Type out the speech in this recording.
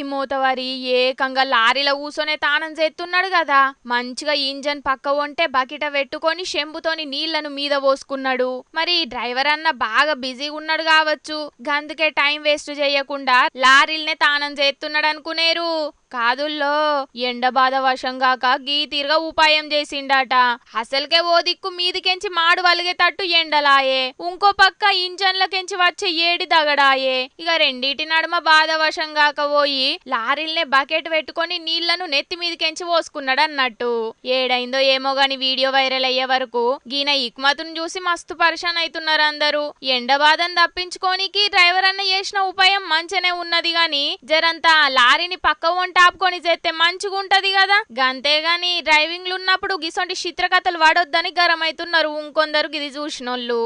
గి మోతవారి ఏకంగా లారీలో కూసోనే తానం చేస్తున్నాడు కదా. మంచిగా ఇంజన్ పక్క ఉంటే బకెట పెట్టుకొని షెంబుతోని నీళ్లను మీద పోసుకున్నాడు. మరి డ్రైవర్ అన్న బాగా బిజీగా ఉన్నాడు కావచ్చు, గందుకే టైం వేస్ట్ చేయకుండా లారీలనే తానం చేస్తున్నాడు అనుకునేరు. కాదుల్లో ఎండ బాధ వశంగాక గీ తీరుగా ఉపాయం చేసిండట. అసలుకే ఓ దిక్కు మీదికెంచి మాడు వలిగేటట్టు ఎండలాయే, ఇంకో పక్క ఇంజన్లకెంచి వచ్చే ఏడి దగడాయే. ఇక రెండిటి నడుమ బాధ వశంగాక పోయి లారీల్నే బకెట్ పెట్టుకొని నీళ్లను నెత్తి మీదికెంచి పోసుకున్నాడు అన్నట్టు. ఏడైందో ఏమో గాని వీడియో వైరల్ అయ్యే వరకు గీన ఇక్మతును చూసి మస్తు పరిశాన్ అవుతున్నారు అందరూ. ఎండ బాధను తప్పించుకోనికి డ్రైవర్ అన్న చేసిన ఉపాయం మంచినే ఉన్నది గాని జరంతా లారీని పక్క వంట ఆపుకొని చేస్తే మంచిగుంటది కదా. గంతేగాని డ్రైవింగ్లు ఉన్నప్పుడు గిసొంటి చిత్రకథలు వాడొద్దని గరం అవుతున్నారు ఇంకొందరు గిది చూసినోళ్ళు.